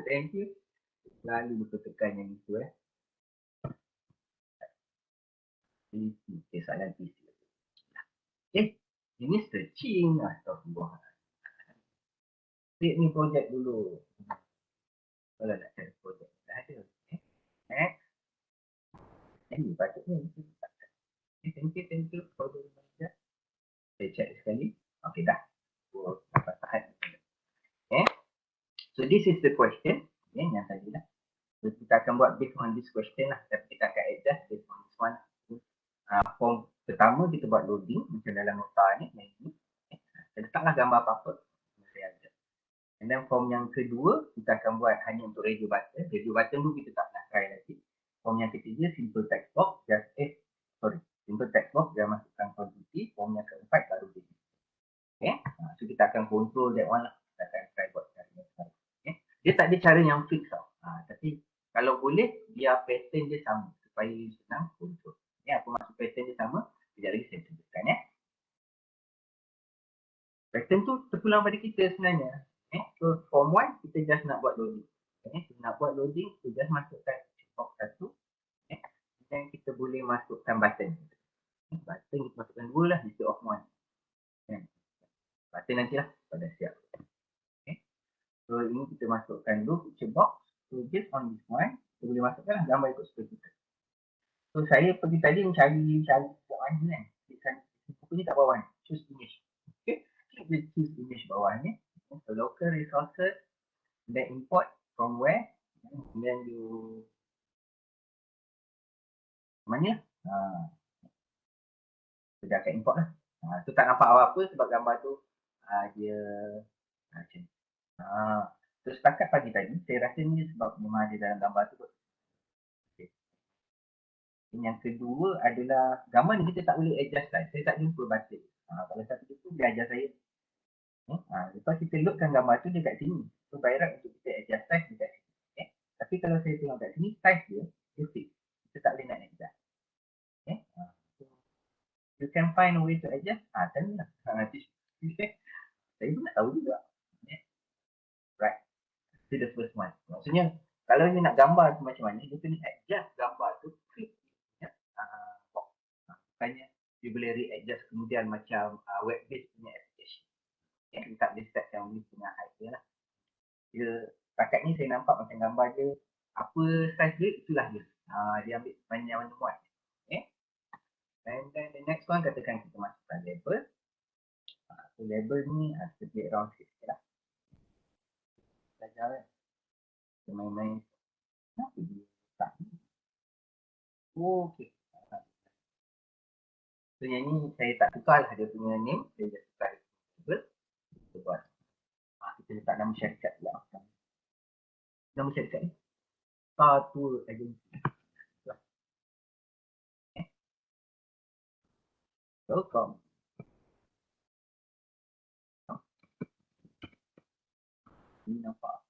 Thank you. Selalu betul tekan yang itu PC, soalan PC. Ini searching. Astagfirullah. Create ni projek dulu. Kalau nak cari projek, dah ada. Next. Ini patutnya. Thank you for the reminder. Saya check sekali. Okay, dah. Dapat tahan. Okay. So this is the question. Yang tadi lah. So, kita akan buat based on this question lah. Tapi kita akan adjust based on this one. Form pertama kita buat loading macam dalam nota ni. Kita letaklah gambar apa-apa. And then form yang kedua kita akan buat hanya untuk radio button. Radio button tu kita tak nak try lagi. Form yang ketiga simple text box. Simple text box dia masukkan quantity. Form yang keempat baru jadi. Okay. So kita akan control that one lah. Kita akan try buat cara yang sekarang. Okay. Dia tak ada cara yang fix tau. Tapi kalau boleh biar pattern dia sama supaya senang control. Aku masuk pattern dia sama. Sekejap lagi saya tunjukkan Pattern tu terpulang pada kita sebenarnya. So form 1 kita just nak buat loading. Kita nak buat loading, kita just masukkan box 1. Dan kita boleh masukkan button. Button kita masukkan 2 lah instead of 1. Button nantilah pada siap. So ini kita masukkan dulu picture box. So based on this one, kita boleh masukkan gambar ikut suka kita. So saya pergi tadi mencari kat mana kan. Pokoknya kat bawah ni. Choose image. Okay. Klik the choose image bawah ni. So local resources. Then import from where. And then you mana? Kita akan import lah. Tu tak nampak apa-apa sebab gambar tu dia macam ni. So setakat pagi tadi saya rasa ni sebab memang ada dalam gambar tu. Okay. Yang kedua adalah gambar ni kita tak boleh adjust lah. Saya tak jumpa button. Kalau satu tu dia ajar saya. Lepas kita loadkan gambar tu dia kat sini. So by right untuk kita adjust size dia kat sini. Tapi kalau saya tengok kat sini size dia fix. Kita tak boleh nak adjust. So, you can find a way to adjust. Tadi lah. Saya pun tak tahu juga. Right. Itu the first one. Maksudnya kalau you nak gambar tu macam mana, you kena adjust gambar tu fit. Bukannya you boleh re-adjust kemudian macam web-based punya application. You tak boleh set yang ni punya height dia lah. Dia, setakat ni saya nampak macam gambar dia, apa size dia, itulah dia. Dia ambil banyak mana muat. And then the next one, katakan kita masukkan label. So label ni, kita play around sikit lah. Belajar kan. Kita main-main. Kenapa dia tak ni? Okay. So yang ni saya tak tukar lah dia punya name. Saya just tukar label. Kita buat. Kita letak nama syarikat pula. Nama syarikat ni. Satu agensi. Welcome. Ini nampak.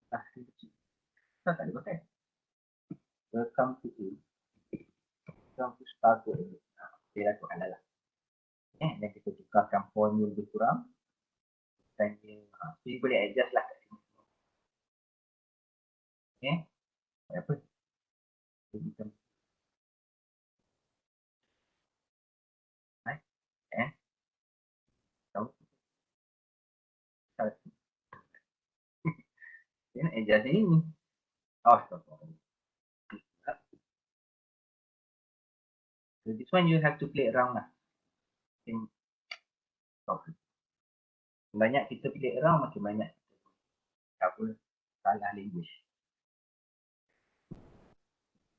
Tak ada pakai. Welcome to A. Welcome to start to A. Saya lakukan lah. Dan kita tukarkan font yang lebih kurang. Dan dia, so boleh adjust lah kat sini. Apa? Dia nak adjust ini. Stop. So this one you have to play around lah. Banyak kita play around, makin banyak cover salah language.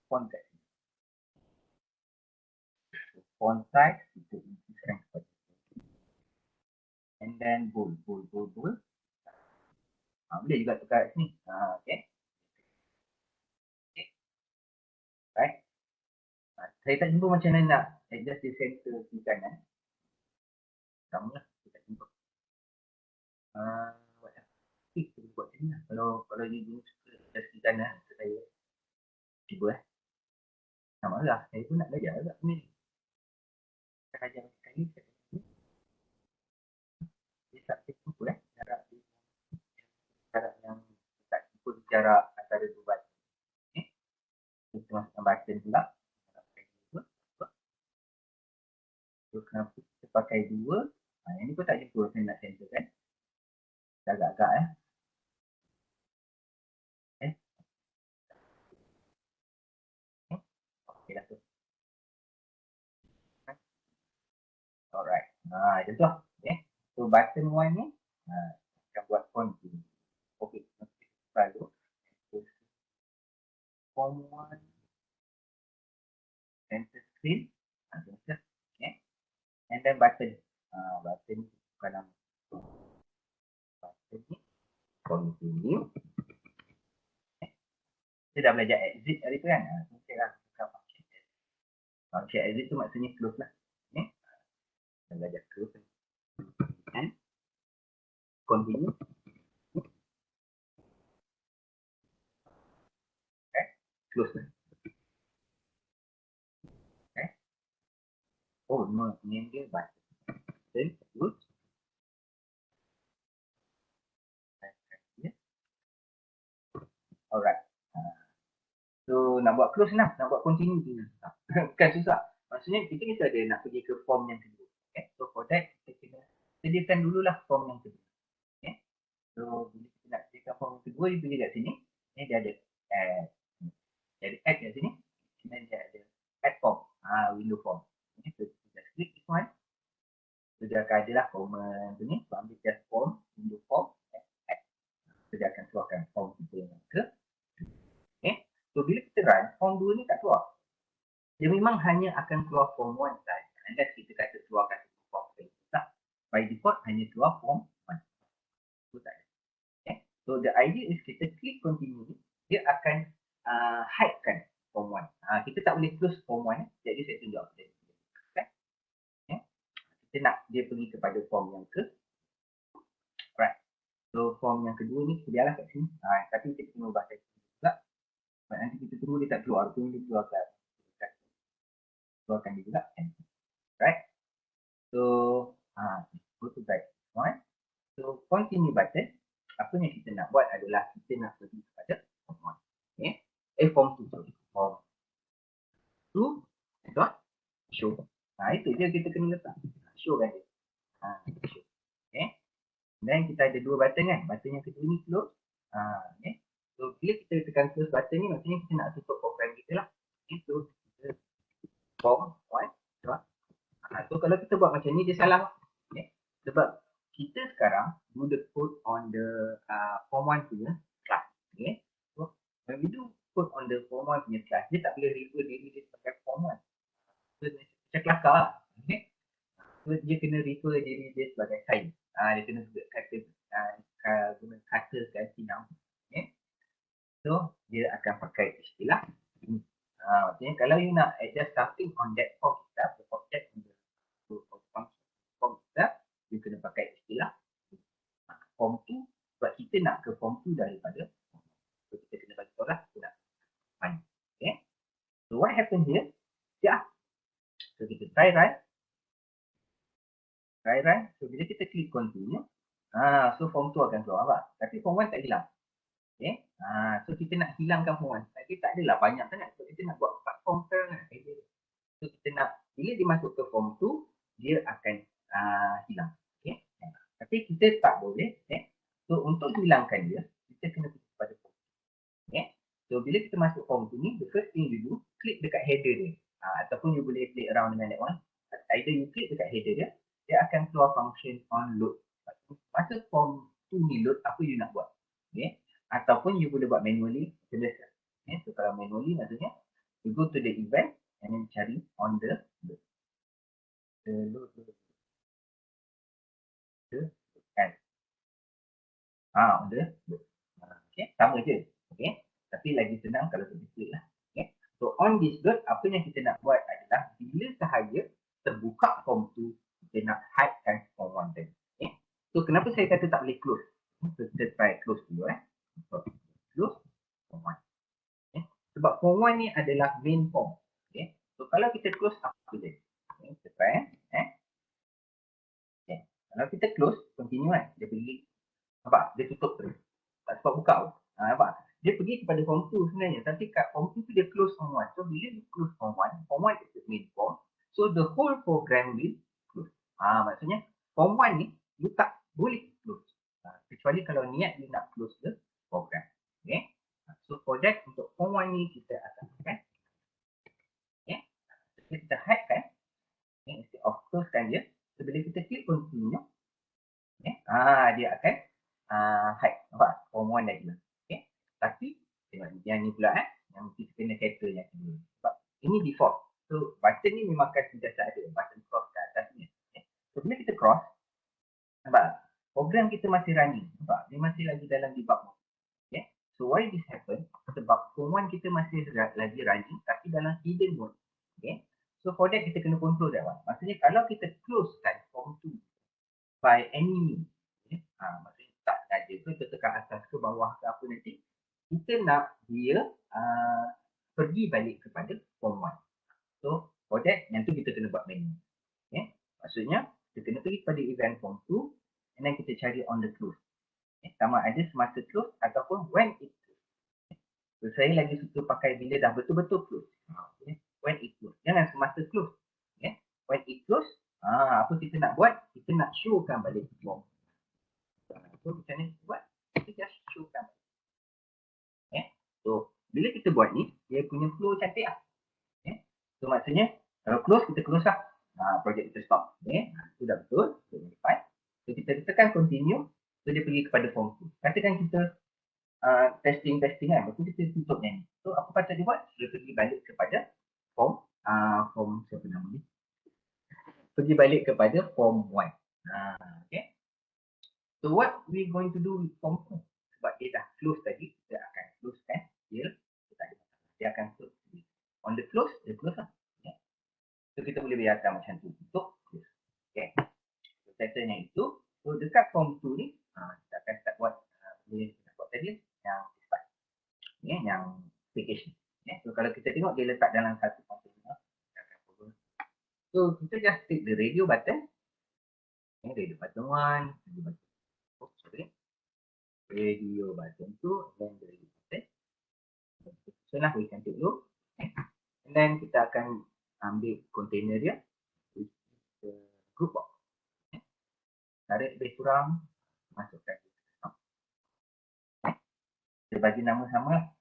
Font kat sini. Font size kita increase seperti ini. And then bold. Boleh juga tukar kat sini. Okay. Right. Saya tak jumpa macam mana nak adjust di center di kanan. Sama lah. Kita jumpa. Kita buat macam ni lah. Kalau you suka adjust di kanan, saya cuba sama lah. Saya pun nak belajar juga ni. Saya ajar sekali. Dia tak cukup jarak jarak antara dua button. Okay. Kita masukkan button pula. So, kenapa kita pakai dua? Yang ni pun tak jumpa saya nak center kan. Agak-agak Okay lah tu. Alright. Macam tu lah. Okay. So button 1 ni akan buat continue. Okay. Lalu form 1 center screen. Okay. And then button. Button ni bukan nama. Button ni continue. Okay. Kita dah belajar exit tadi tu kan. Kita lah function exit tu maksudnya close lah. Okay. Kita belajar close. And continue. Okay. Close lah. Okay. Oh no, name dia button. Then close. Alright. So nak buat close lah, nak buat continue tu kan susah. Maksudnya kita ada nak pergi ke form yang kedua. Okay. So for that kita kena sediakan dululah form yang kedua. Okay. So bila kita nak sediakan form yang kedua, dia pergi kat sini. Dia ada add. Dia ada add kat sini. Dan dia ada add form. Window form. Okay. So kita klik this one. So dia akan ada lah form tu ni. So ambil just form, window form, add. So dia akan keluarkan form kita yang ke. So bila kita run, form 2 ni tak keluar. Dia memang hanya akan keluar form 1 sahaja. Unless kita kata keluarkan form 2. Tak. By default hanya keluar form 1. So tak ada. Okay. So the idea is kita klik continue ni, dia akan hidekan form 1. Kita tak boleh close form 1. Jadi saya tunjuk apa dia. Okay. Okay. Kita nak dia pergi kepada form yang ke. Alright. So form yang kedua ni, biarlah kat sini. Tapi kita kena ubah tadi. Nanti kita tunggu dia tak keluar, tunggu dia keluarkan. Keluarkan dia juga. Right? So, go to back one. So, continue button. Apa yang kita nak buat adalah kita nak pergi kepada form 1. Okay? Form 2. Sorry. Form 2. Show. Itu je kita kena letak. Show kan dia. Show. Okay? Dan kita ada dua button kan. Button yang kedua ni close. Okay? So, bila kita tekan close button ni, maksudnya kita nak tutup program kita lah. Okay, so, kita form 1. So, kalau kita buat macam ni, dia salah. Okay. Sebab kita sekarang do the code on the form 1 punya class. Okay. So, when we do code on the form 1 punya class, dia tak boleh refer diri dia sebagai form 1. So, macam kelakar lah. Okay. So, dia kena refer diri dia sebagai saya. Dia kena guna kata ganti nama. Okay. So, dia akan pakai istilah ini. Maksudnya, kalau you nak adjust something on that form kita, the object in the form kita, you kena pakai istilah form 2, sebab kita nak ke form 2 daripada form 1. So, kita kena bagi tahu lah, kita nak find. Okay. So, what happen here? So, kita try run. So, bila kita klik continue, so form 2 akan keluar apa? Tapi form 1 tak hilang. Okay. So kita nak hilangkan form 1. Tapi tak adalah banyak sangat. So kita nak buat 4 form sekarang. So kita nak, bila dia masuk ke form 2, dia akan hilang. Okay. Tapi kita tak boleh. Okay. So untuk hilangkan dia, kita kena pergi kepada form 2. Okay. So bila kita masuk form 2 ni, the first thing you do, klik dekat header dia. Ataupun you boleh play around dengan that one. Either you klik dekat header dia, dia akan keluar function on load. Masa form 2 ni load, apa you nak buat? Okay. Ataupun you boleh buat manually. Okay. So kalau manually maksudnya you go to the event and then cari on the load. On the load. Okay. Sama je. Okay. Tapi lagi senang kalau kita klik lah. Okay. So on this load, apa yang kita nak buat adalah bila sahaja terbuka form 2, kita nak hidekan form 1 tadi. Okay. So kenapa saya kata tak boleh close? So kita try close dulu. Close form 1. Okay. Sebab form 1 ni adalah main form. Okay. So kalau kita close, apa dia? Okay. Kita try. Okay. Kalau kita close, continue kan. Dia pergi. Nampak? Dia tutup terus. Tak sebab buka pun. Nampak? dia pergi kepada form 2 sebenarnya, tapi kat form 2 tu dia close form 1. So bila dia close form 1 is the main form, so the whole program will close. Maksudnya form 1 ni you tak boleh close, kecuali kalau niat you nak close the program. Okay, so for that, untuk form 1 ni kita akan okay, kita hide kan, instead of close kan dia. So bila kita klik continue, dia akan hide, nampak form 1 dah hilang. Okay, tapi tengok yang ni pula yang kita kena cater yang kedua, sebab ini default. So button ni memang akan sentiasa ada button cross kat atas ni. Okay. So bila kita cross, nampak program kita masih running, nampak dia masih lagi dalam debug mode. Okay. So why this happen? Sebab form 1 kita masih lagi running tapi dalam hidden mode. Okay. So for that kita kena control that one. Maksudnya kalau kita close kan form 2 by any means, okay, maksudnya tak saja ke tekan atas ke bawah ke apa nanti, kita nak dia pergi balik kepada form 1. So for that, yang tu kita kena buat manual. Okay. Maksudnya kita kena pergi kepada event form 2 and then kita cari on the close. Okay. Sama ada semasa close ataupun when it close. Okay. So saya lagi suka pakai bila dah betul-betul close. Okay. When it close. Jangan semasa close. Okay. When it close, apa kita nak buat? Kita nak showkan balik form. So macam ni buat, kita just showkan. Okay. So bila kita buat ni, dia punya flow cantik lah. Okay. So maksudnya kalau close, kita close lah. Projek kita stop. Okay. Itu dah betul. So kita tekan continue. So dia pergi kepada form 2. Katakan kita testing kan. Lepas tu kita tutup ni. So apa patut dia buat? Dia pergi balik kepada form siapa nama ni? Pergi balik kepada form 1. Okay. So what we going to do with form 2? Sebab dia dah close tadi, kita akan close kan. Dia akan close. On the close, dia close lah. Okay. So kita boleh biarkan macam tu untuk close. Okay. So settle yang itu. So dekat form 2 ni, kita akan start buat kita buat tadi yang start. Okay. Yang application. Okay. So kalau kita tengok dia letak dalam satu container. So kita just click the radio button. Okay. Radio button 1, radio button 2, dan radio button. So lah we can take look. Okay. And then kita akan ambil container dia, group box. Okay. Tarik lebih kurang, masukkan. Okay. Kita bagi nama sama.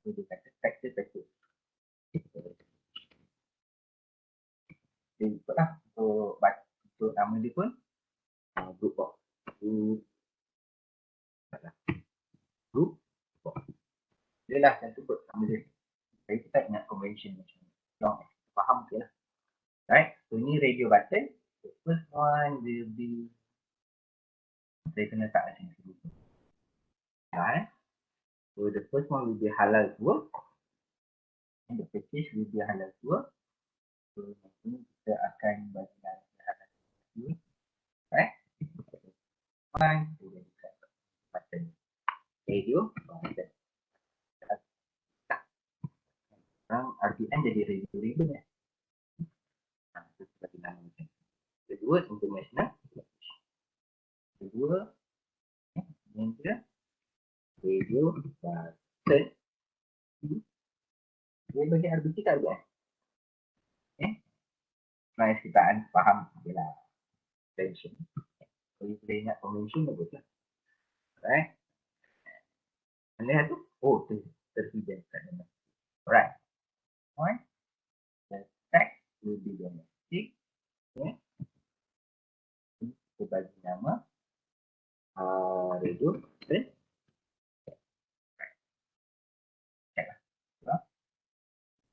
So dia kata factor package. Dia ikutlah untuk nama dia pun group box. Group box. Dia lah yang tu buat nama dia. Jadi kita ingat convention macam ni. Faham ke lah. Right. So ini radio button. The first one will be, saya kena tak macam ni. So the first one will be halal 2. And the package will be halal 2. So ini kita akan bagi nama halal 2. Right. One, button. Radio button. Sekarang RPM jadi radio ribbon ya. Itu bagi nama macam ni. Kedua, international. Kedua, yang ketiga, radio button. Dia bagi RBC ke RBM? Okay. Nah, kita faham dia lah. Tension. Kalau kita ingat convention, bagus lah. Alright. Anda tu? Oh, terhidden kat dalam. Alright. Alright. The text will be domestic. Okay. Kita bagi nama radio button. Check lah.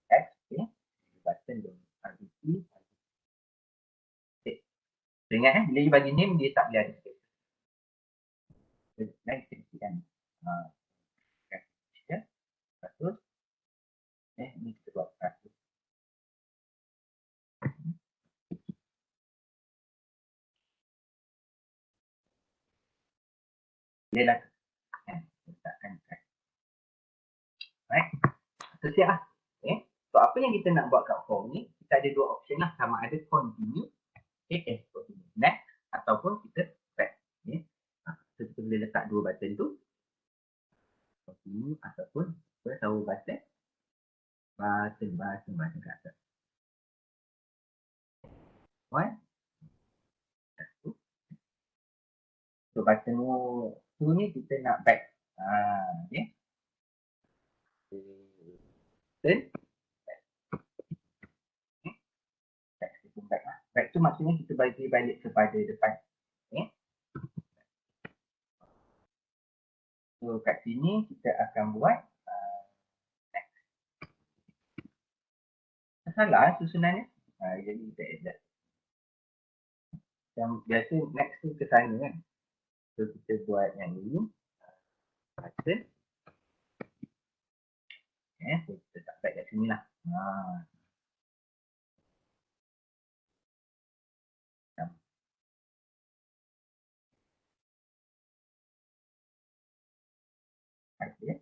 Text, okay. Button RBC. Okay. So, ingat bila you bagi name, dia tak boleh ada space. Dan kita kan. Terus. Ini kita buat kasus. Dia lah. Letakkan kan. Right. So siap lah. Okay. So apa yang kita nak buat kat form ni, kita ada dua option lah. Sama ada continue. Okay. Continue. Next. Ataupun kita back. Okay. So kita boleh letak dua button tu. continue ataupun first our button kat atas. One, satu. So button tu ni kita nak back. Okay. Then back tu maksudnya kita balik kepada depan. Okay. So kat sini kita akan buat next. Salah susunannya. Jadi kita add. Yang biasa next tu ke sana kan. So kita buat yang ini. Button. Okay. So kita tak back kat sini lah. Okay.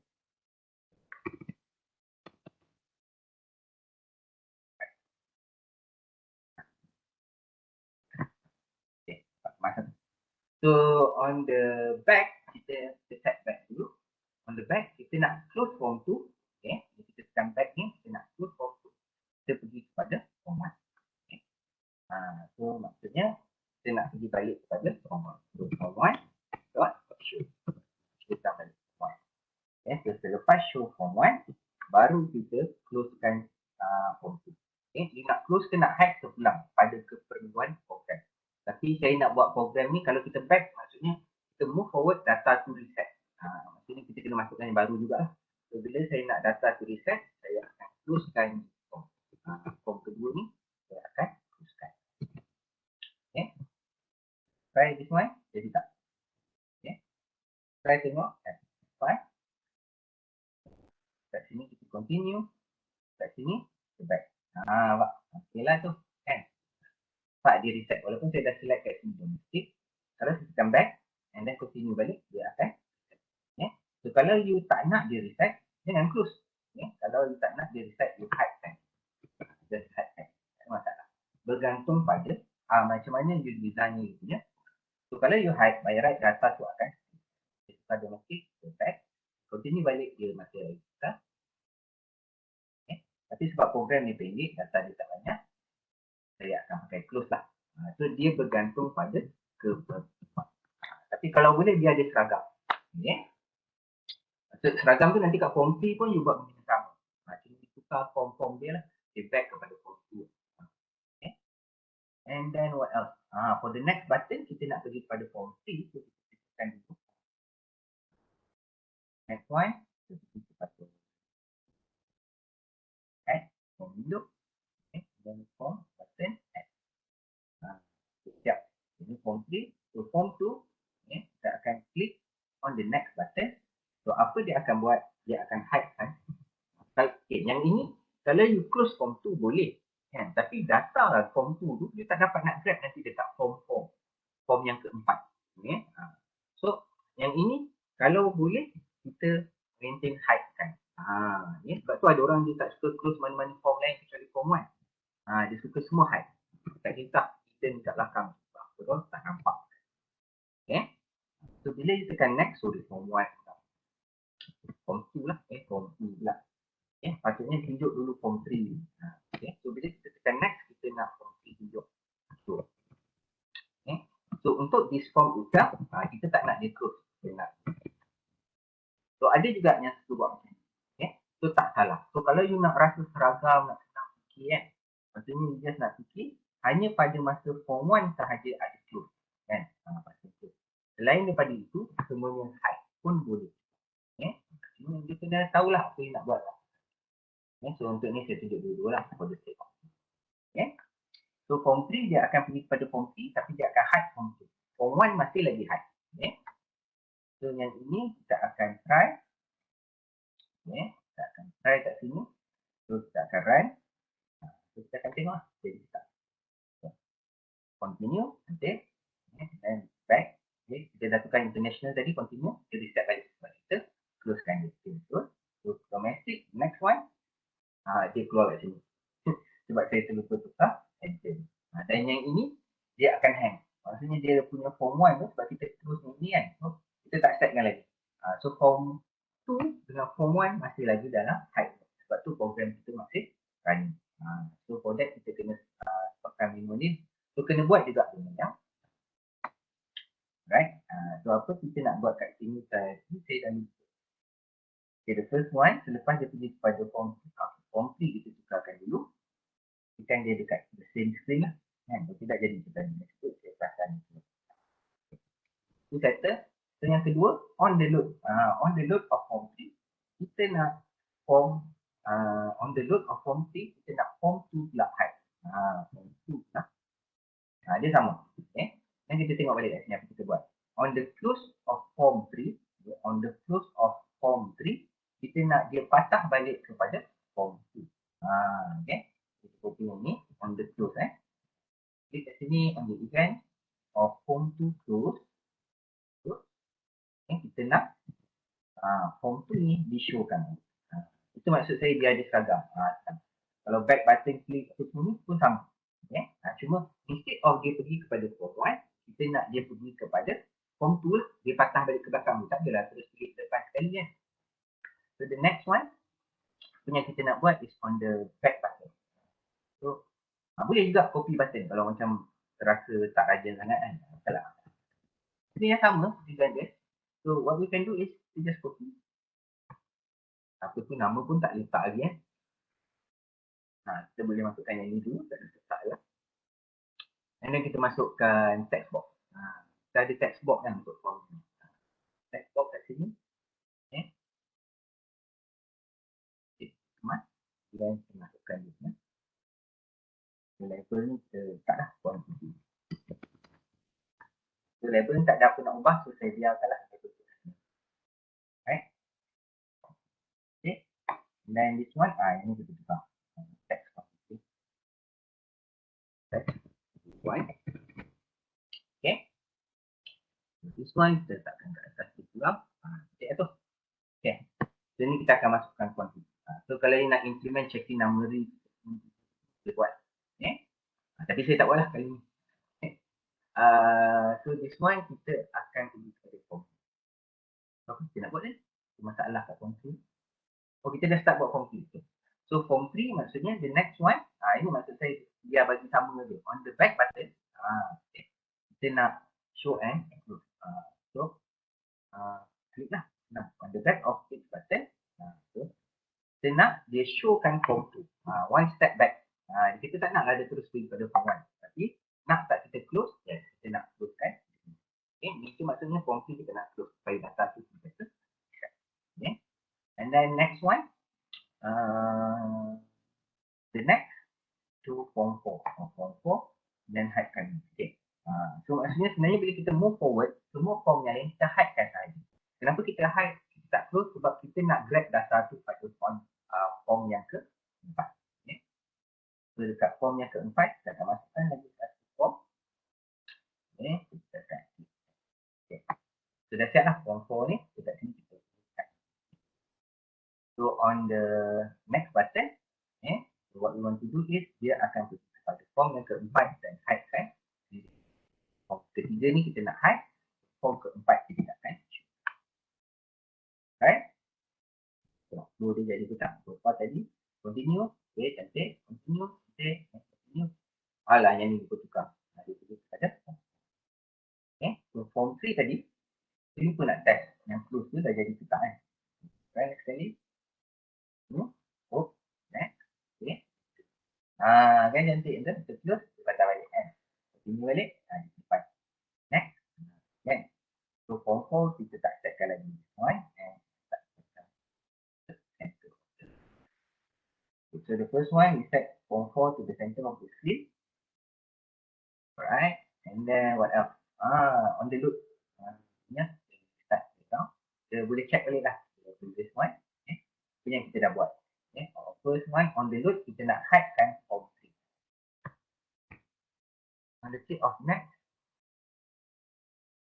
So on the back kita set back dulu. On the back kita nak close form tu. Okay. Kita tekan back ni, kita nak close form tu. Kita pergi kepada form 1. Okay. So maksudnya kita nak pergi balik kepada form 1. So form 1 dot show. Kita balik form 1. Okay. So selepas show form 1 baru kita closekan form 2. Okay. Dia nak close ke nak hide terpulang pada keperluan program. Tapi saya nak buat program ni kalau kita back maksudnya kita move forward data to reset. Maksudnya kita kena masukkan yang baru jugalah. So bila saya nak data to reset, saya akan closekan form kedua ni, saya akan closekan. Okay. Try this one, jadi tak. Okay. Try tengok. Fine. Kat sini kita continue. Kat sini kita back. Okay lah tu. Kan. Pak dia reset. Walaupun saya dah select kat sini domestic. Kalau saya tekan back and then continue balik, dia akan reset. Okay. So kalau you tak nak dia reset, jangan close. Okay. Kalau you tak nak dia reset, you hide kan. Just hide kan. Tak masalah. Bergantung pada macam mana you design you punya. So kalau you hide, by right data tu akan pada domestic, back. Continue balik, dia masih ada data. Okay. Tapi sebab program ni pendek, data dia tak banyak, saya akan pakai close lah. So dia bergantung pada keperluan. Tapi kalau boleh dia ada seragam. Okay. So, seragam tu nanti kat form 3 pun you buat benda sama. Cuma tukar form dia lah. Dia back kepada form 2. Okay. And then what else? For the next button kita nak pergi kepada form 3. So kita tekan dulu. Next one. Kita pergi kepada add form window. Okay. Then form button add. Siap. Ini form 3. So form 2. Okay. Kita akan klik on the next button. So apa dia akan buat? Dia akan hide kan. Okay, yang ini kalau you close form 2 boleh. Kan? Tapi data form 2 tu dia tak dapat nak grab nanti dekat form yang keempat. Okay. So yang ini kalau boleh kita maintain hide kan. Okay. Sebab tu ada orang dia tak suka close mana-mana form lain kecuali form 1. Dia suka semua hide. Tak kita hidden kat belakang. Betul? Tak nampak. Okay. So bila you tekan next, so dia form 1. Form 2 lah. Form 2 pula. Patutnya tunjuk dulu form 3. Okay. So bila kita tekan next, kita nak form 3 tunjuk. Okay. So untuk this form itself, kita tak nak dia close. Kita nak. So ada juga yang suka buat macam ni. Okay. So tak salah. So kalau you nak rasa seragam, nak senang fikir kan. Maksudnya you just nak fikir, hanya pada masa form 1 sahaja ada close. Kan. Selain daripada itu, semuanya hide pun boleh. Okay. Kita dah tahulah apa yang nak buat. Okay. So untuk ni saya tunjuk dulu lah for the sake of. Okay. So form 3 dia akan pergi kepada form 3 tapi dia akan hide form 2. Form 1 masih lagi hide. Okay. So yang ini kita akan try. Okay. Kita akan try kat sini. So kita akan run. So kita akan tengok. Jadi kita continue. Nanti. Okay. And back. Okay. Kita dah tukar international tadi. Continue. Kita reset balik sebab kita closekan dia. So domestic. Next one. Dia keluar kat sini. Sebab saya terlupa tukar. Dan yang ini dia akan hang. Maksudnya dia punya form 1 tu sebab kita terus ni kan. So kita tak setkan lagi. So form 2 dengan form 1 masih lagi dalam hide. Sebab tu program kita masih running. So for that kita kena stopkan menu ni. So kena buat juga benda yang right. So apa kita nak buat kat sini tadi saya dah lupa. Okay, the first one selepas dia pergi kepada form 3 kita tukarkan dulu. Kan dia dekat the same screen lah. Kan? Kalau tidak jadi kita sebut saya perasan. Itu kata. So yang kedua on the load. On the load of form 3 kita nak form on the load of form 3 kita nak form 2 pula hide. Form 2 pula. Dia sama. Okay. Dan kita tengok balik kat sini apa kita buat. On the close of form 3, on the close of form 3, kita nak dia patah balik kepada form 2. Okay. Kita copy ni on the close. Klik kat sini on the event of form 2 close. Okay. Kita nak form 2 ni di-showkan. Itu maksud saya biar dia seragam. Kalau back button klik apa semua ni pun sama. Okay. Cuma instead of dia pergi kepada form 1, kita nak dia pergi kepada form 2 lah. Dia patah balik ke belakang. Tak adalah terus pergi ke depan sekali kan. So the next one yang kita nak buat is on the back button. So boleh juga copy button kalau macam terasa tak rajin sangat kan. Salah. Ini yang sama dengan dia. So what we can do is we just copy. Apa tu nama pun tak letak lagi kan. Kita boleh masukkan yang ni dulu. Tak letak lah. And then kita masukkan text box. Kita ada text box kan untuk form ni. Text box kat sini. Okay. Kemas. Dan kita masukkan dia. Label ni kita letak lah. So label ni tak ada apa nak ubah. So saya biarkan lah. Right. Okay. And then this one. Ini kita tukar. Text box. Text. One. Okay. This one kita letakkan kat atas tu pulang. Cek tu. Okay. So ni kita akan masukkan kuanti. So kalau ni nak implement checking number kita buat. Okay. Tapi saya tak buat lah kali ni. Okay. So this one kita akan pergi kepada form. So apa kita nak buat ni? Masalah kat form 3. Oh kita dah start buat form 3. So form 3 maksudnya the next one. Ini maksud saya dia bagi sama je. On the back button. Okay. Kita nak show and include. So klik lah. On the back of each button. So kita nak dia showkan form 2. One step back. Kita tak nak ada terus pergi pada form 1. Tapi nak tak kita close? Yes, kita nak close kan. Okay, itu maksudnya form 3 kita nak close. Supaya data tu kita. Okay. And then next one. The next to form 4. Form 4 then hidekan. Okay. So maksudnya sebenarnya bila kita move forward, semua form yang lain kita hidekan sahaja. Kenapa kita hide? Kita tak close sebab kita nak grab data tu pada form yang ke-4. Okay. So dekat form yang ke-4, kita akan masukkan lagi satu form. Okay. Kita akan okay. So dah siap lah form 4 ni. Dekat sini kita hide. So on the next button, okay, so what we want to do is dia akan pergi kepada form yang ke-4 dan hide kan. Form ketiga ni kita nak hide. Form ke-4 kita akan show. Right? So dia jadi petang. So apa tadi? Continue. Okay, cantik. Continue. Okay, continue. Alah yang ni kita tukar. Dia pergi kepada form. Okay, so form 3 tadi. Kita lupa nak test. Yang close tu dah jadi petang kan. Right, next sekali. Oh, next. Okay. Kan cantik tu. Kita close. Kita patah balik kan. Continue balik. Cepat. Next. Kan. So form 4 kita tak setkan lagi. One and tak setkan. So the first one we set form 4 to the center of the screen. Alright. And then what else? On the loop. Ya. Start now. Kita boleh check balik lah. This one. Okay. Ini yang kita dah buat. Okay. First one on the loop kita nak hidekan form 3. On the click of next.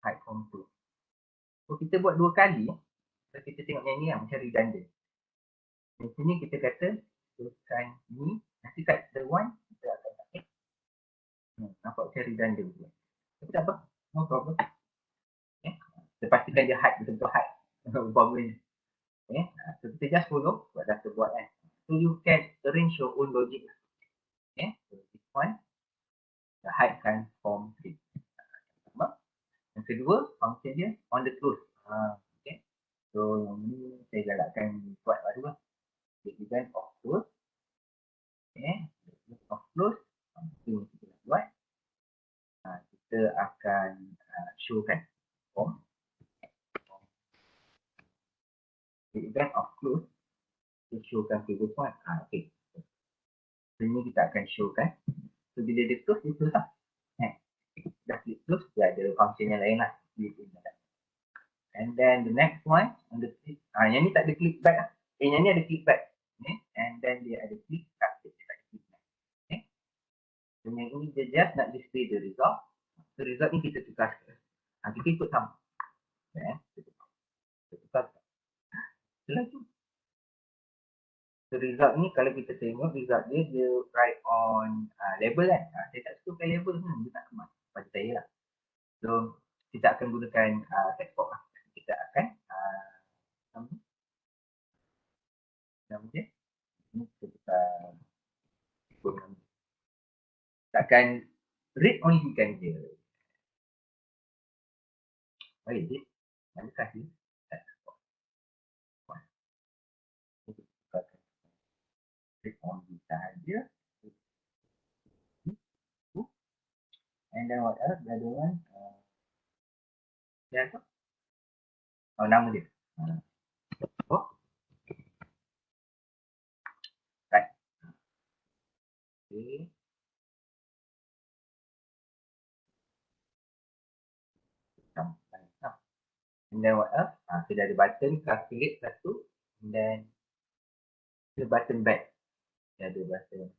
Hide form 2. So kita buat 2 kali. So kita tengok yang ni lah macam redundant. Di sini kita kata teruskan ni. Nanti kat the one kita akan pakai. Nampak macam redundant tu. Tapi tak apa. No problem. Okay. Kita pastikan dia hide betul-betul hide. Umpama ni. Okay. So kita just follow what dah terbuat kan. So you can arrange your own logic. Okay. So this one, the hide kan form 3. Yang kedua, function dia on the close. Okay. So yang ni saya galakkan buat baru lah. The event of close. Okay. The event of close. Itu kita nak buat. Kita akan showkan form. The event of close. Kita showkan previous one. Okay. So ini kita akan showkan. So bila dia close, dia close lah. Dah klik close, dia ada function yang lain lah. And then the next one, on the click, yang ni tak ada click back lah. Yang ni ada click back. Okay. And then dia ada click back. Dia tak ada click back. Okay. So yang ini dia just nak display the result. So result ni kita tukar sekarang. Kita ikut sama. Okay. Kita tukar. Setelah tu. So result ni kalau kita tengok result dia, dia write on label kan. Saya tak suka label ni, dia tak kemas. Pada saya lah. So kita akan gunakan text box lah. Kita akan nama dia ni kita akan read only kan dia. Baik dia. Manakah dia? Read only sahaja. And then what else? The other one. Dia apa? Oh, nama dia. Oh. Right. Okay. And then what else? Kita ada button calculate satu. And then the button back. Dia ada button.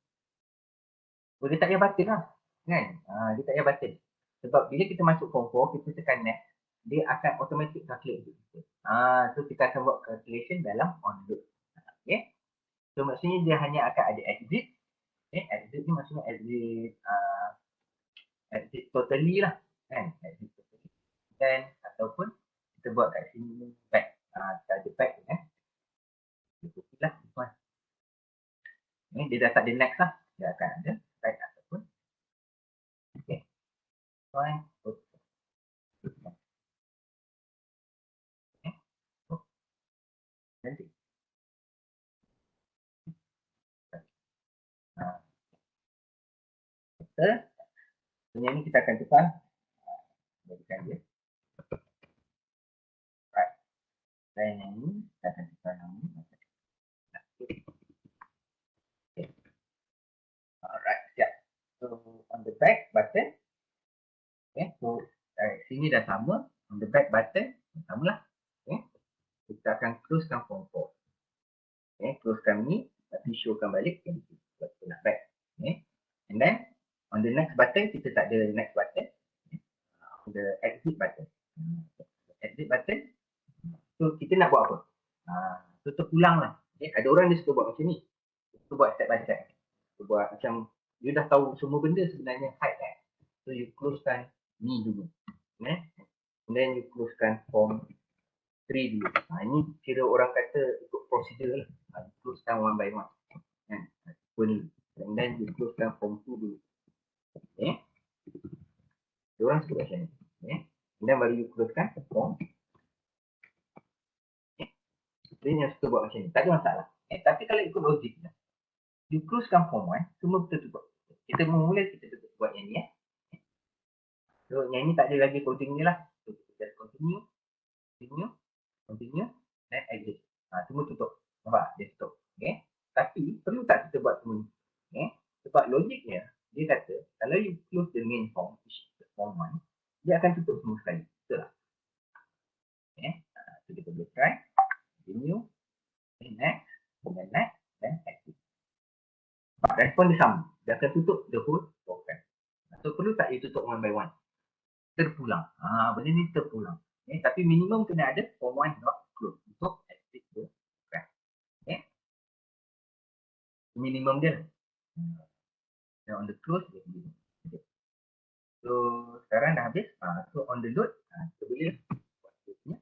Oh, dia tak payah button lah. Kan? Dia tak payah button. Sebab bila kita masuk form 4, kita tekan next, dia akan automatic calculate untuk kita. So kita akan buat calculation dalam on load. Okay. So maksudnya dia hanya akan ada exit. Okay. Exit ni maksudnya exit totally lah. Kan? Exit totally. Dan ataupun kita buat kat sini back. Kita ada back kan. Kita lah. Dia dah tak ada next lah. Dia akan ada back ataupun. Okay. Fine. Nanti. Yang ni kita akan tukar. Jadikan dia. Right. Dan yang ni kita akan tukar nama ni. Okay. Alright, siap. So on the back button. Okay, so sini dah sama. On the back button, sama lah. Okay. Kita akan closekan form 4. Okay, closekan ni, tapi showkan balik. Okay, kita nak back. Okay. And then, on the next button, kita tak ada next button. Okay. On the exit button. Exit button. So, kita nak buat apa? So, terpulang lah. Okay. Ada orang dia suka buat macam ni. Kita buat step by step. Kita buat macam, dia dah tahu semua benda sebenarnya hide kan. So, you closekan ni dulu. Okay. And then, you closekan form 3 dulu. Ini kira orang kata ikut prosedur lah. Closekan one by one. Kan? And then you closekan form 2 dulu. Okay. Diorang suka macam ni. Okay. And then baru you closekan form. Okay. Dia yang suka buat macam ni. Tak ada masalah. Tapi kalau ikut logik, you closekan form 1, semua betul tu buat. Kita mula kita buat yang ni. So yang ni tak ada lagi coding ni lah. So kita just continue. Continue. Dan exit. Semua tutup. Nampak? Dia tutup. Okay. Tapi perlu tak kita buat semua ni? Okay. Sebab logiknya, dia kata kalau you close the main form, which is the form 1, dia akan tutup semua sekali. Betul lah. Okay. So kita boleh try. Continue. Next. Then next. Then exit. Respon dia sama. Dia akan tutup the whole program. So perlu tak dia tutup one by one? Terpulang. Benda ni terpulang. Okay. Tapi minimum kena ada form 1 not close untuk exit the program. Okay. Minimum dia lah. Dan on the close dia begini. Okay. So sekarang dah habis. So on the load kita boleh buat dia punya.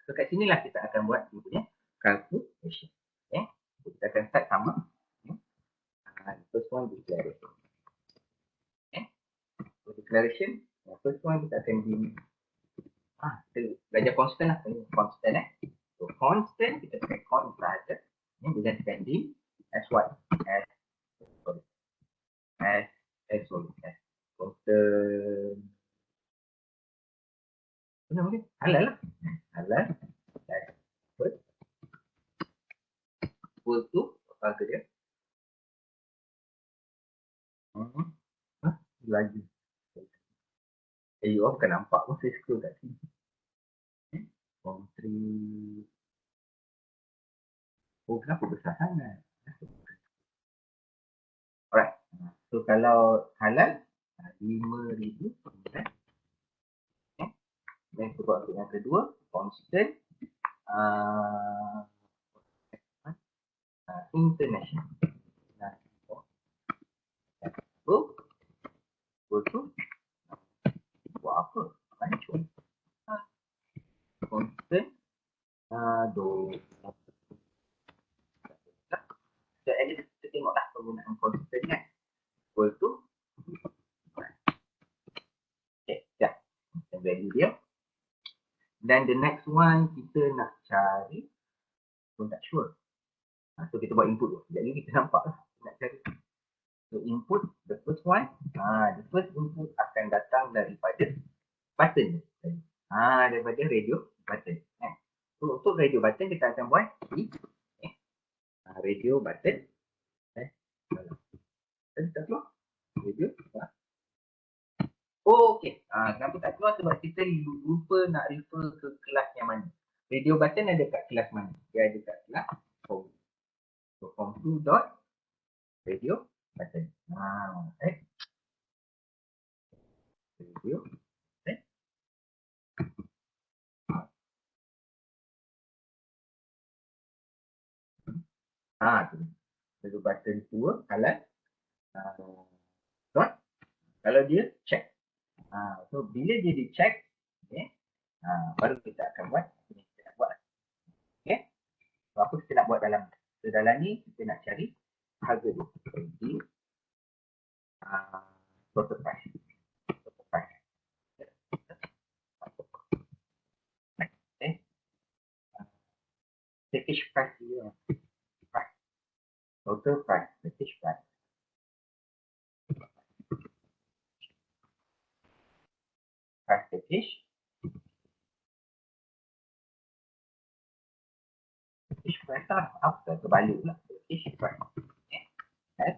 So kat sinilah kita akan buat kita punya calculation. Okay. So, kita akan start sama. Okay. First one declaration. Okay. So declaration, first one kita akan di kita belajar constant lah. Constant So constant kita pakai con sahaja. Dengan pending as what? As sorry. As constant. Apa nama dia? Halal lah. Halal. First. Equal to apa ke dia? Lagi. You all bukan nampak pun saya scroll kat sini. Form 3. Oh, kenapa besar sangat? Alright. So, kalau halal, 5,000. Okay. Dan sebab yang kedua, constant international. So, betul. Buat apa? Hancur. Constant. So, at least kita tengoklah penggunaan constant kan. Equal to. Okay, dah. Value dia. Dan the next one, kita nak cari. Pun tak sure. So, kita buat input dulu. Sekejap lagi kita nampak lah. Nak cari. So, input, the first one. The first input akan datang daripada button. Daripada radio button. So, untuk radio button, kita akan buat radio button. Tadi tak keluar? Radio. Oh, okay. Kenapa tak keluar? Sebab kita lupa nak refer ke kelas yang mana. Radio button ada kat kelas mana? Dia ada kat kelas form. So, form 2 dot radio button. Radio button. Radio button 2 halal. Dot. Kalau dia check. So, bila dia di check, okay, baru kita akan buat ini kita nak buat. Okay. So, apa kita nak buat dalam so, dalam ni kita nak cari harga dia. Jadi, total price. Total price. Okay. Package price dia. Price. Total price. Package price. Price package. Package price lah. Apa terbalik lah. Package price. Okay. Okay.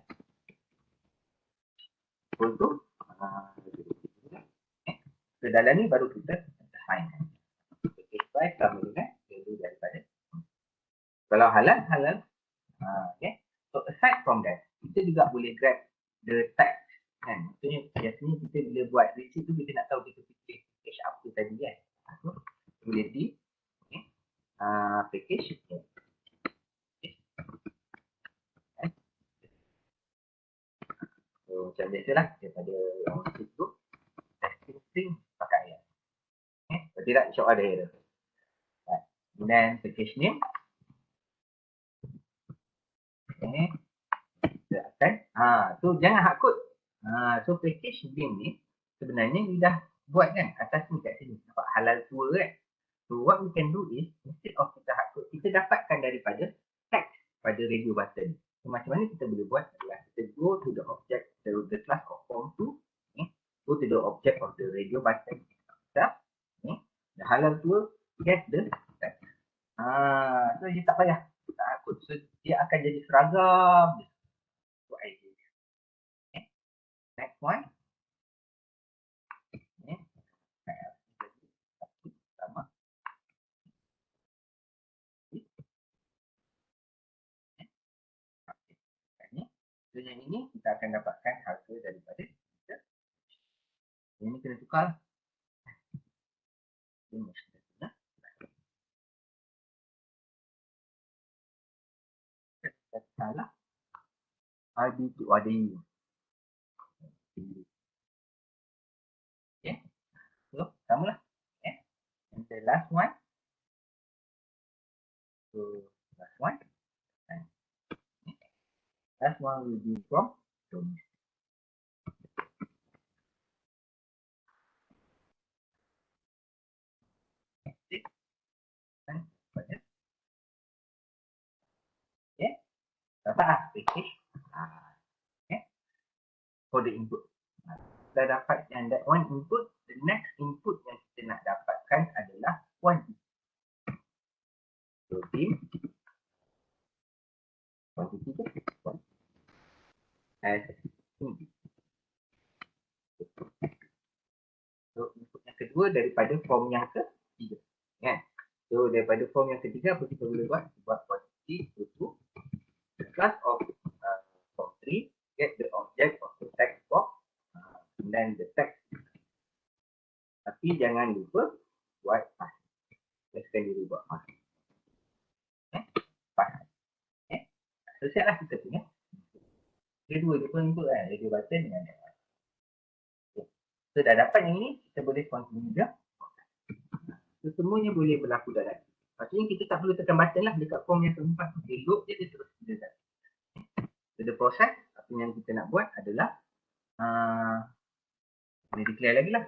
Untuk so, dalam ni baru kita define. Package price sama dengan value daripada. Kalau halal. Okay. So aside from that, kita juga boleh grab the text. Kan? Maksudnya biasanya kita bila buat receipt tu kita nak tahu kita pilih package apa tadi kan. So, boleh di package. So macam biasalah daripada receipt tu testing string pakai ayat. Kalau tidak insya-Allah ada error. Dan package name. Okay. Kita akan so jangan hard code. So package name ni sebenarnya dia dah buat kan atas ni kat sini. Nampak halal tua kan. So what we can do is instead of kita hard code, kita dapatkan daripada text pada radio button. So macam mana kita boleh buat adalah kita go to the object, the class of form 2. Go to the object of the radio button. The halal tua get the text. So dia tak payah tak hard code. So dia akan jadi seragam. So idea. Okay. Next one. Okay. Sama. So yang ini kita akan dapatkan harga daripada kita. Yang ini kena tukar. Ini mesti kena. Salah. ID to ADU. Okay. So, sama lah. Okay. And the last one. So last one. And last one will be from domestic. Okay. Dapat lah package. Okay. For the input. Dah dapat yang that one input, the next input yang kita nak dapatkan adalah quantity. So dim quantity tu as input. So input yang kedua daripada form yang ketiga. Kan? So daripada form yang ketiga apa kita boleh buat? Buat quantity itu class of form 3 get the object of the text box and then the text. Tapi jangan lupa buat pass. Let's dulu buat pass. Pass. Selesailah kita punya. Dia dua je pun input kan. Dia button dengan dia. So dah dapat yang ini, kita boleh continue je. So semuanya boleh berlaku dalam. Maksudnya kita tak perlu tekan button lah dekat form yang keempat. Dia load je, dia terus dia. So the process, apa yang kita nak buat adalah boleh declare lagi lah.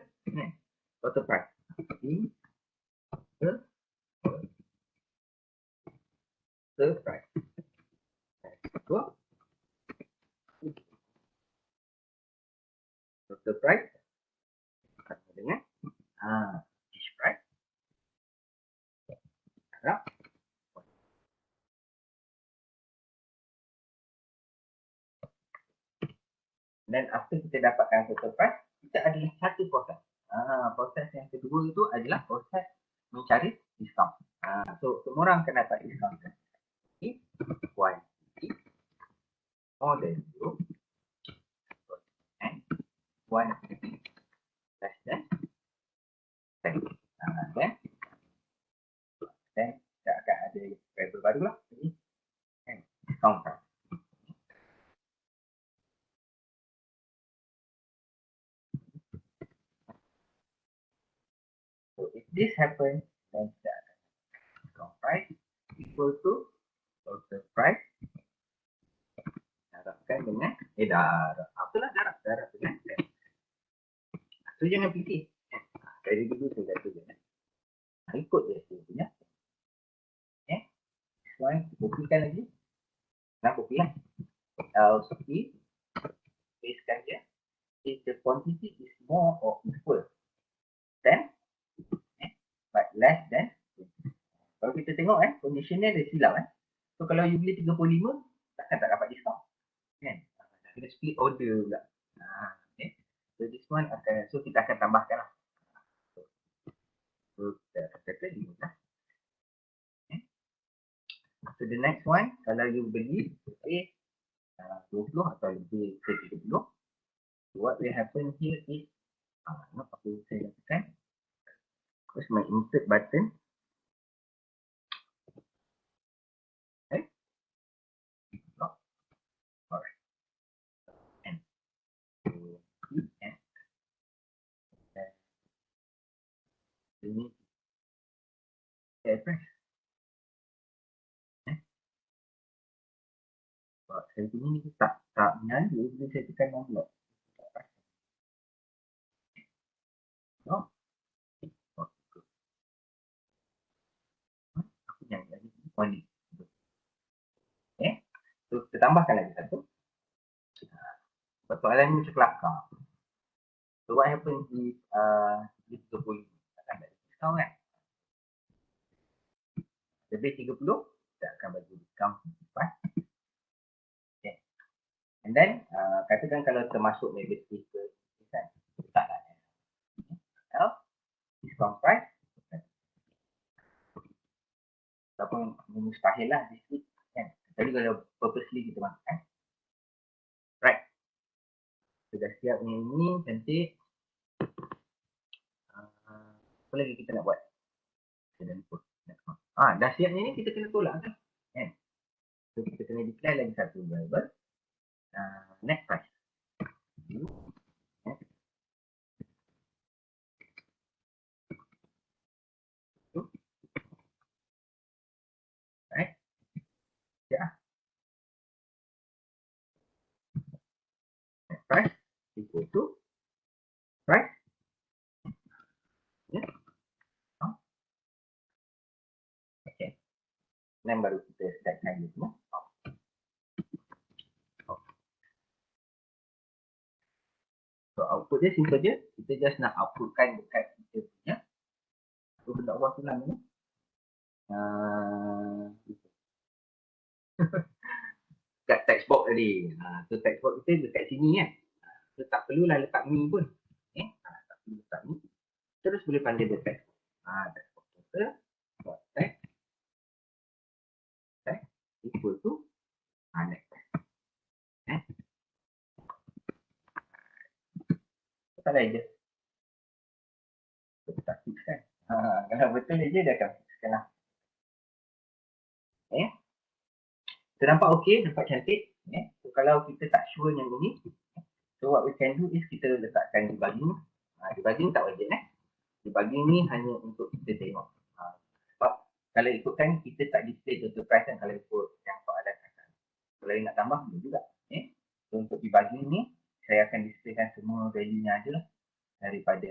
Total price. The price. So, total price dengan each price. Dan after kita dapatkan total price, kita ada satu proses. Proses yang kedua itu adalah proses mencari diskaun. So semua orang kena dapat diskaun. If quantity more than 0 and quantity less than 10. Then kita akan ada variable baru lah. Diskaun price. So if this happens, then kita akan diskaun price equal to total price darabkan dengan darab dengan 10. So jangan fikir dari dulu tu dah tu je. Ikut je tu punya. Sekarang kopikan lagi. Nak kopi lah. LCP pastekan je. If the quantity is more or equal than but less than 20. Kalau kita tengok conditionnya dia silap So kalau you beli 35 takkan tak dapat diskaun. Kan? Kita split order pula. Okay. So this one akan kita akan tambahkan lah. So kita akan kata 5 lah. Okay. So the next one kalau you beli 20 atau lebih ke 30. So what will happen here is apa saya katakan terus my insert button. Okay. Alright. And ini press. Saya ini tak menyala bila saya tekan download. No. Aku yang lagi quality. Okay. So kita tambahkan lagi satu. Persoalan ni macam kelakar. So what happens if 30 akan ada diskaun kan? Lebih 30 kita akan bagi diskaun 4. Okay. And then katakan kalau termasuk negatif ke kan? Tak lah. Diskaun price. Ataupun mustahil lah di sini kan. Tadi kalau purposely kita masukkan. Right. Sudah siap ni cantik. Apa lagi kita nak buat? Dah siap ni kita kena tolak kan? So kita kena declare lagi satu variable. Net price. Ya. Net price equal to price. Ya. Okay. Dan baru kita setkan dia semua. So output dia simple je. Kita just nak outputkan dekat kita punya. So benda awal senang ni. Kat text box tadi. So text box kita dekat sini kan. So tak perlulah letak mi pun. Tak perlu letak mi. Terus boleh panggil dia text. Text box kita. Text. Text equal to next. Tak lain je. Kita tak fix kan. Kalau betul je dia akan fixkan lah. So nampak okey, nampak cantik. So kalau kita tak sure yang ini, so what we can do is kita letakkan debugging. Debugging tak wajib debugging ni hanya untuk kita tengok. Sebab kalau ikutkan kita tak display total price kan kalau ikut yang soalan akan. Kalau nak tambah boleh juga. So untuk debugging ni saya akan displaykan semua value-nya aja lah. Daripada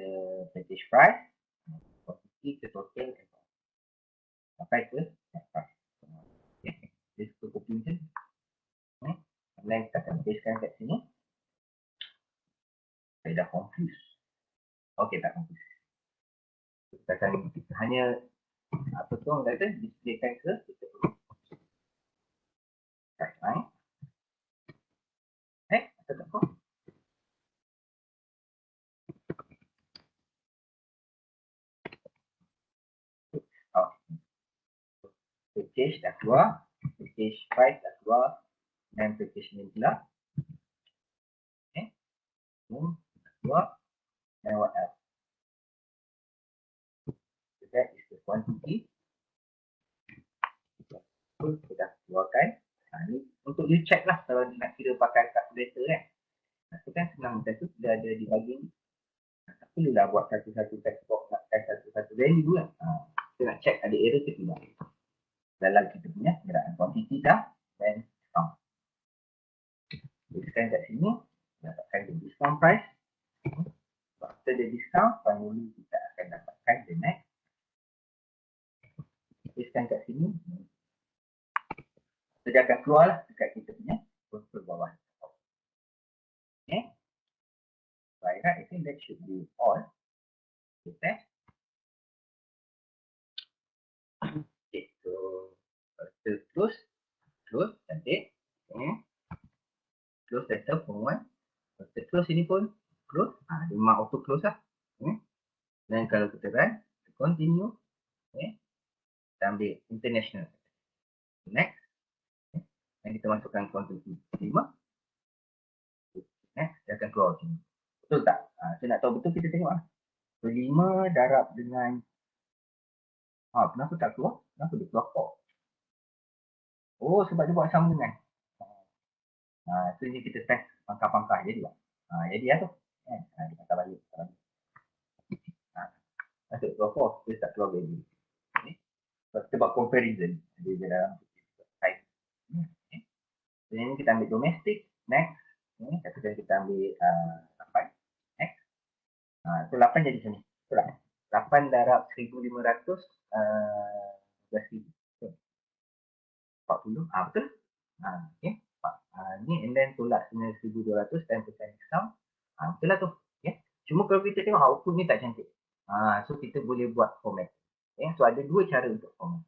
package price, quantity ke total sampai ke price. Dia suka copy je. Dan kita akan pastekan kat sini. Saya dah confuse. Okey, tak confuse. Kita akan hanya apa tu orang kata displaykan ke kita perlu. Right. Atau tak apa. Package dah keluar. Package price dah keluar. Dan package name pula. Dah keluar. And what else? So that is the quantity. So, kita dah keluarkan. Ni untuk you check lah kalau nak kira pakai calculator kan. Itu kan senang. Macam tu sudah ada debugging. Tak perlulah buat satu-satu text box. Nakkan satu-satu value kan. Kita nak check ada error ke tidak. Dalam kita punya gerakan quantity dah. Dan discount. Discount kat sini. Dapatkan the discount price. After the discount, finally kita akan dapatkan the next. Discount kat sini. So, dia akan keluar lah dekat kita punya konsol bawah. Okay. By right, I think that should be all. Okay. Okay, so close, cantik. Okay. Close setup pun one. Close ini pun close. Dia memang auto close lah. Okay. Dan kalau kita run, continue. Okay. Kita ambil international. Next. Okay. Dan kita masukkan quantity 5. Dia akan keluar macam ni. Betul tak? Saya nak tahu betul kita tengok lah. So 5 darab dengan kenapa tak keluar? Kenapa dia keluar 4? Oh, sebab dia buat sama dengan. So ni kita test pangkah-pangkah jadi lah. Jadi lah tu. Dia patah balik. Masuk keluar 4, dia tak keluar value. So kita buat comparison. Dia dalam type. So ini kita ambil domestic. Next. Katakan kita ambil 8. Next. So 8 jadi macam ni. Betul tak? 8 darab 1,500 12,000. 40. Betul? Okay. Ni and then tolak 1,200 10% discount. Betul lah tu. Okay. Cuma kalau kita tengok output ni tak cantik. So kita boleh buat format. Okay. So ada dua cara untuk format.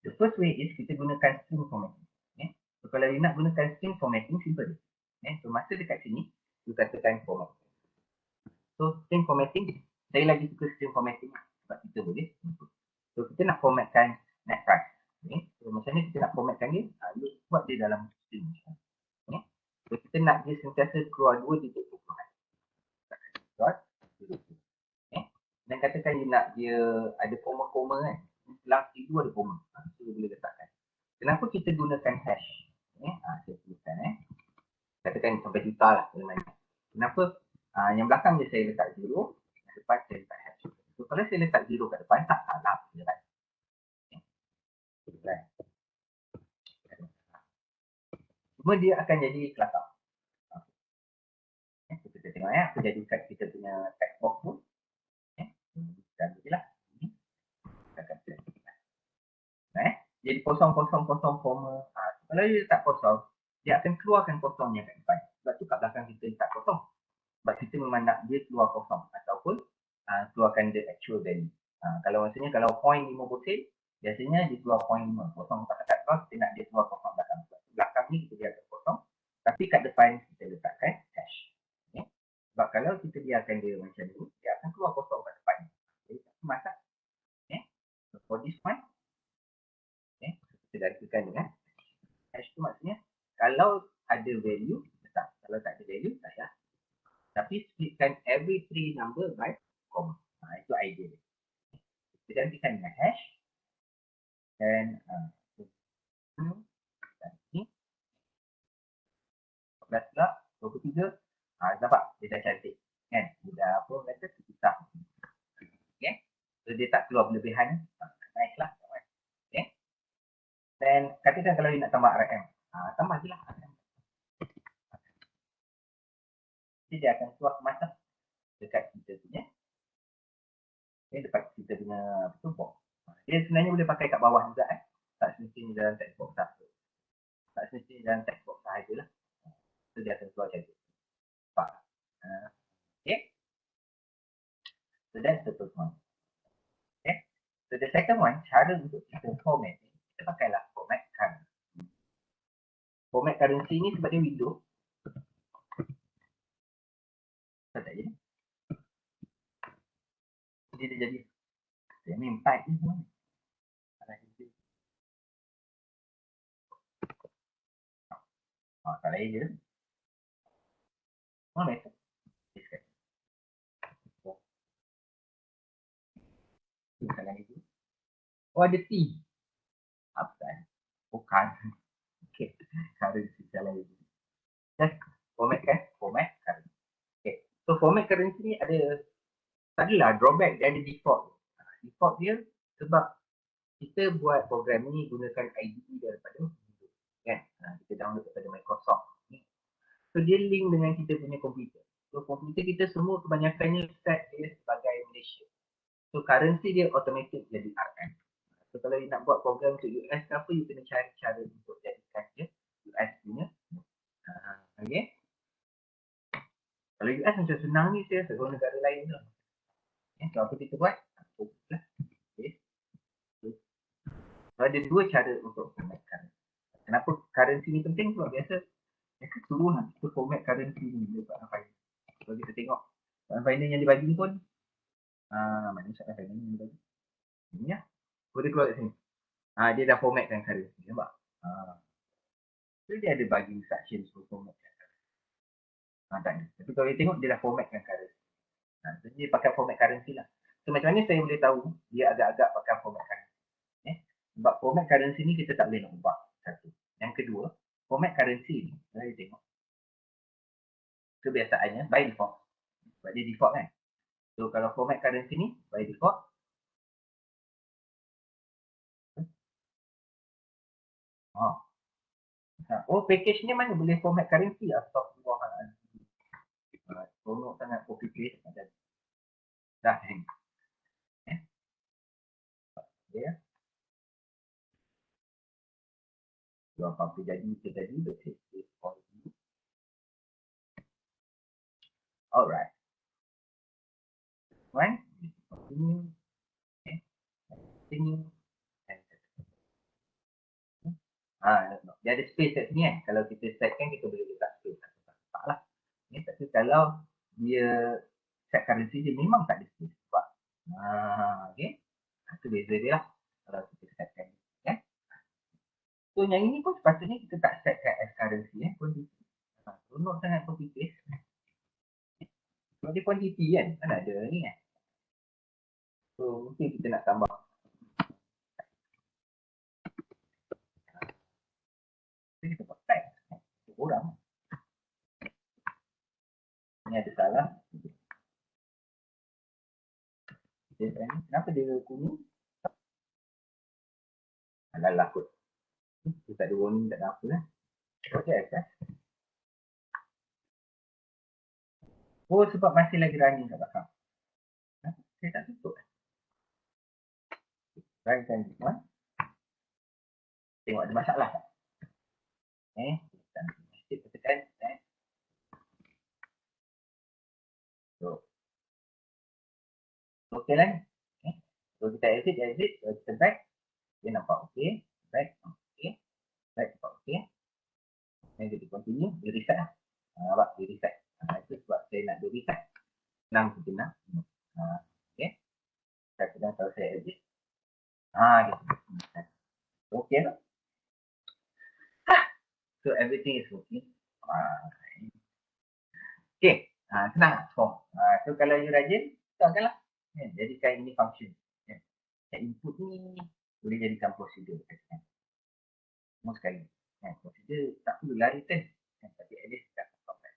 The first way is kita gunakan string formatting. Okay. So kalau you nak gunakan string formatting, simple. Okay. So masa dekat sini, you katakan format. So string formatting, saya lagi suka string formatting sebab kita boleh. So kita nak formatkan net price. Okay. So macam ni kita nak formatkan dia, you buat dia dalam string. Okay. So kita nak dia sentiasa keluar 2 titik perpuluhan. Okay. Dan katakan you nak dia ada koma-koma kan. Selang C2 ada koma. So dia boleh letakkan. Kenapa kita gunakan hash? Saya tuliskan katakan sampai juta lah. Kenapa? Yang belakang je saya letak 0. Yang depan saya letak hash. So kalau saya letak 0 kat depan tak salah. Okay. semua dia akan jadi kelakar. Kita tengok ya, aku jadikan kita punya text box pun. Dan beginilah. Jadi kosong, koma. Kalau dia tak kosong, dia akan keluarkan kosongnya kat depan. Sebab tu kat belakang kita tak kosong. Sebab kita memang nak dia keluar kosong. Ataupun keluarkan the actual value. Kalau maksudnya kalau point 5 sen, biasanya dia keluar point 5. Kosong kat keluar, kita nak dia keluar kosong belakang. Belakang ni kita biarkan kosong. Tapi kat depan kita letakkan hash. Okay. Sebab kalau kita biarkan dia macam ni, dia akan keluar kosong kat depan. Jadi tak masak. Okay. So for this one, kita lakukan dengan hash tu maksudnya kalau ada value letak, kalau tak ada value tak payah, tapi splitkan every 3 number by comma. Itu idea dia. Kita gantikan dengan hash dan ni 14 pula 23. Nampak dia dah cantik kan, dia dah apa kata susah. Okay, so dia tak keluar berlebihan. Nice lah. Okay, dan katakan kalau dia nak tambah RM, tambah je lah RM. Jadi dia akan keluar masa dekat kita punya, dekat kita punya apa tu box. Dia sebenarnya boleh pakai kat bawah juga tak semestinya dalam text box satu. Tak semestinya dalam text box sahajalah. So dia akan keluar macam tu. Nampak? Okay, so that's the first one. Okay, so the second one, cara untuk kita format ni, kita pakailah format currency. Format currency ni sebab dia window, tak jadi. Dia dah jadi. Dia ni 4 ni semua. Tak lain je. Mana itu? Salah itu. Oh, ada T. Apa? Bukan. Okay. Currency salah itu. Format kan? Format currency. Okay. So format currency ni ada, tak adalah drawback, dia ada default. Default dia sebab kita buat program ni gunakan IDE daripada kan? Kita download daripada Microsoft. So dia link dengan kita punya komputer. So komputer kita semua kebanyakannya set dia sebagai Malaysia. So currency dia automatic jadi RM. So kalau you nak buat program untuk US ke apa, you kena cari cara untuk jadikan dia US punya. Okay. Kalau US macam senang ni saya rasa negara lain tu. So apa kita buat? Okay. So ada dua cara untuk format currency. Kenapa currency ni penting? Sebab biasa mereka suruh nak kita format currency ni dekat final. Kalau kita tengok final yang dibagi pun mana soalan final ni dibagi? Ini ya. Boleh keluar kat sini. Dia dah formatkan currency. Nampak? So dia ada bagi instructions untuk formatkan currency. Tak ada. Tapi kalau kita tengok dia dah formatkan currency. So dia pakai format currency lah. So macam mana saya boleh tahu dia agak-agak pakai format currency? Sebab format currency ni kita tak boleh nak ubah. Satu. Yang kedua, format currency ni, saya tengok kebiasaannya by default. Sebab dia default kan. So kalau format currency ni by default, package ni mana boleh format currency? Astagfirullahaladzim. Tolong sangat copy paste. Dah hang. Ya. Kalau apa-apa jadi, betul. Alright. One, continue. Continue. Dia ada space kat sini kan. Kalau kita setkan, kita boleh letak space. Tak lah. Tapi kalau dia set currency dia memang tak ada space. Sebab okay. Itu beza dia lah. Kalau kita setkan. Okay. So yang ini pun sepatutnya kita tak setkan as currency. Runut sangat copy paste. Sebab dia quantity kan. Mana ada ni kan. So mungkin kita nak tambah. Jadi kita buat text. Kurang. Ini ada salah. Kenapa dia kuning? Alah kot. Dia tak ada warning, tak ada apa lah. Project kan? Oh, sebab masih lagi running kat belakang. Saya tak tutup. Run kan this one. Tengok ada masalah tak? Kita tekan. So, okey lah. So, kita exit. Kita back. Dia nampak okey. Back. Okey. Back nampak okey. Dan kita continue. Dia reset lah. Nampak? Dia reset. Itu sebab saya nak dia reset. Senang kita nak. Okey. Saya sedang tahu saya exit. Gitu. Okey lah. So, everything is working. Okay, senang form. So kalau you rajin, letakkanlah. Jadikan ini function. Input ni boleh jadikan prosedur. Semua sekali. Prosedur tak perlu lari return. Tapi at least kita complex.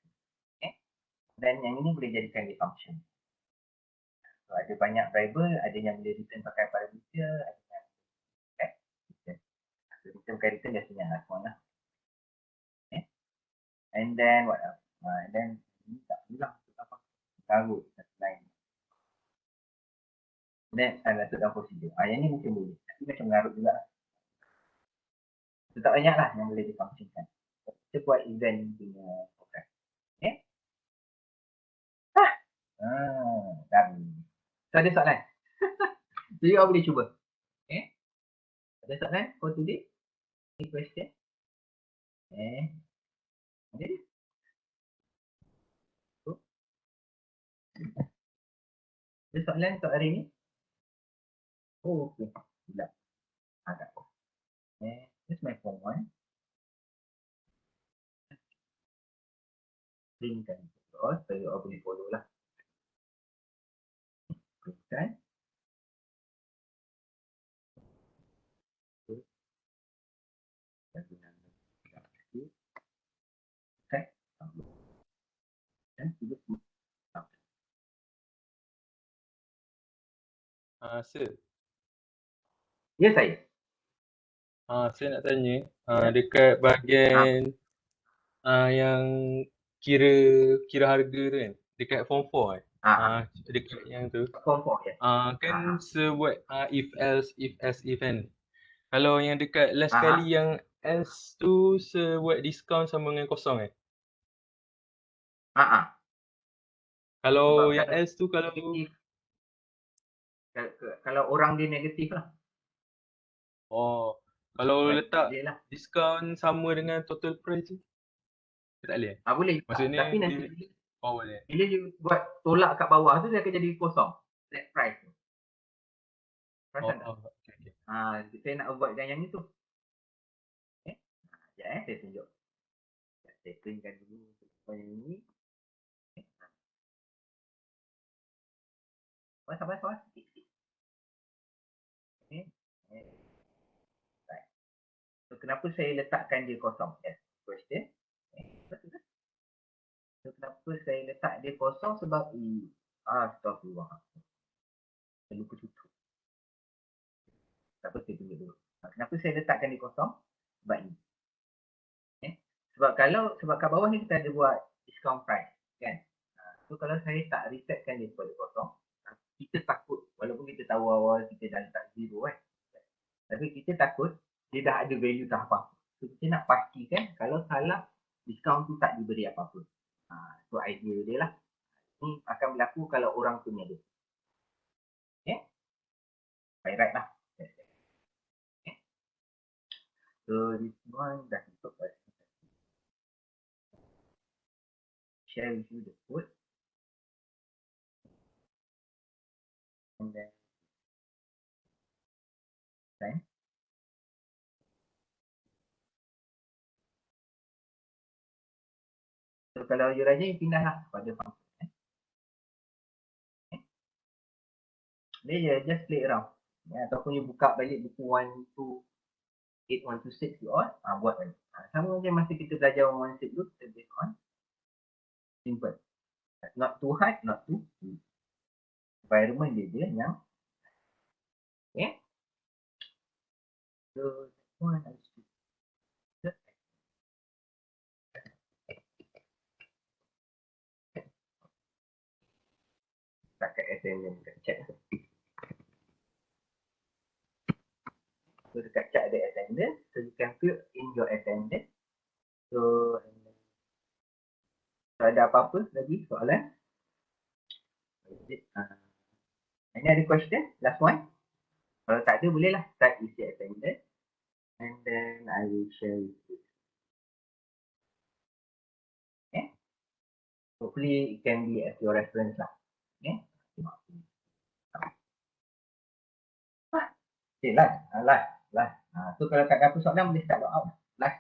Dan yang ini boleh jadikan dia function. So ada banyak variable, ada yang boleh return pakai parameter, ada yang return. So kita pakai return biasanya lah semua lah. And then what else? And then ini tak perlu lah. Taruh satu line. Dan masuk dalam prosedur. Yang ni mungkin boleh. Tapi macam mengarut juga. So, tak banyak lah yang boleh difungsikan. Kita buat event punya program. Okay? Dan. So, ada soalan? So, you all boleh cuba. Okay? Ada soalan for today? Any question? Ada? Ada soalan untuk hari ni? Oh, okay. Tidak. Tak apa. This is my form 1. Printkan. So, you all boleh follow lah. Printkan. Okay. Dan juga Sir. ya, saya. Saya nak tanya dekat bahagian yang kira harga tu kan, dekat form 4 kan. Dekat yang tu. Form 4 ya. Kan sebuat if else if kan. Kalau yang dekat last kali yang else tu sebuat diskaun sama dengan kosong kan. Kalau yang else tu kalau negatif, kalau orang dia negatif lah. Kalau Baik, letak lah. diskaun sama dengan total price tu tak boleh? Boleh. Maksudnya Tapi nanti boleh. bila you buat tolak kat bawah tu dia akan jadi kosong. Flat price tu. Perasan tak? Okay. Saya nak avoid yang itu. Sekejap saya tunjuk. Saya printkan dulu yang ini. Sabar sikit. So, kenapa saya letakkan dia kosong? Question. So, kenapa saya letak dia kosong? Sebab astagfirullah. Saya lupa tutup. Tak apa, saya tunjuk dulu. Kenapa saya letakkan dia kosong? Sebab ini. Sebab kat bawah ni kita ada buat discount price. Kan? So, kalau saya tak resetkan dia kepada kosong, kita takut, walaupun kita tahu awal kita dah letak zero kan. Tapi kita takut dia dah ada value tak apa. So, kita nak pastikan kalau salah discount tu tak diberi apa-apa. So idea dia lah. Ni akan berlaku kalau orang punya dia. Okay? By right lah. Okay. So this one dah tutup. Share with you the code. And then time. So kalau you rajin, pindahlah pada function. Okay. Dia just play around. Ataupun you buka balik buku 128.126 you all, buat balik. Sama macam masa kita belajar 116 dulu, kita based on simple. Not too hard, not too easy. Environment dia yang okay. So one attendance dekat chat. So dekat chat ada attendance, so you can fill in your attendance. So ada apa-apa lagi soalan? Any other question? Last one? Kalau tak ada bolehlah start isi attendance and then I will share with you. Okay? Hopefully it can be as your reference lah. Okay? Okay, last. So kalau tak ada apa soalan boleh start log out. Last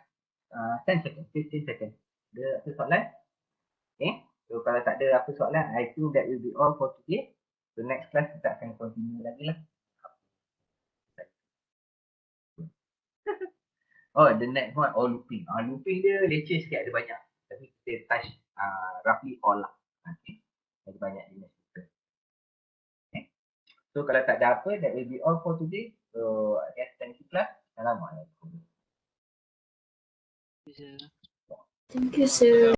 10 seconds, 15 seconds. Ada apa soalan? Okay. So kalau tak ada apa soalan, I think that will be all for today. So next class kita akan continue lagi lah. Oh, the next one, looping. Looping dia leceh sikit, ada banyak. Tapi kita touch roughly all lah. Okay. Ada banyak jenis. Okay. So kalau tak ada apa, that will be all for today. So I guess thank you class. Assalamualaikum. Thank you, sir.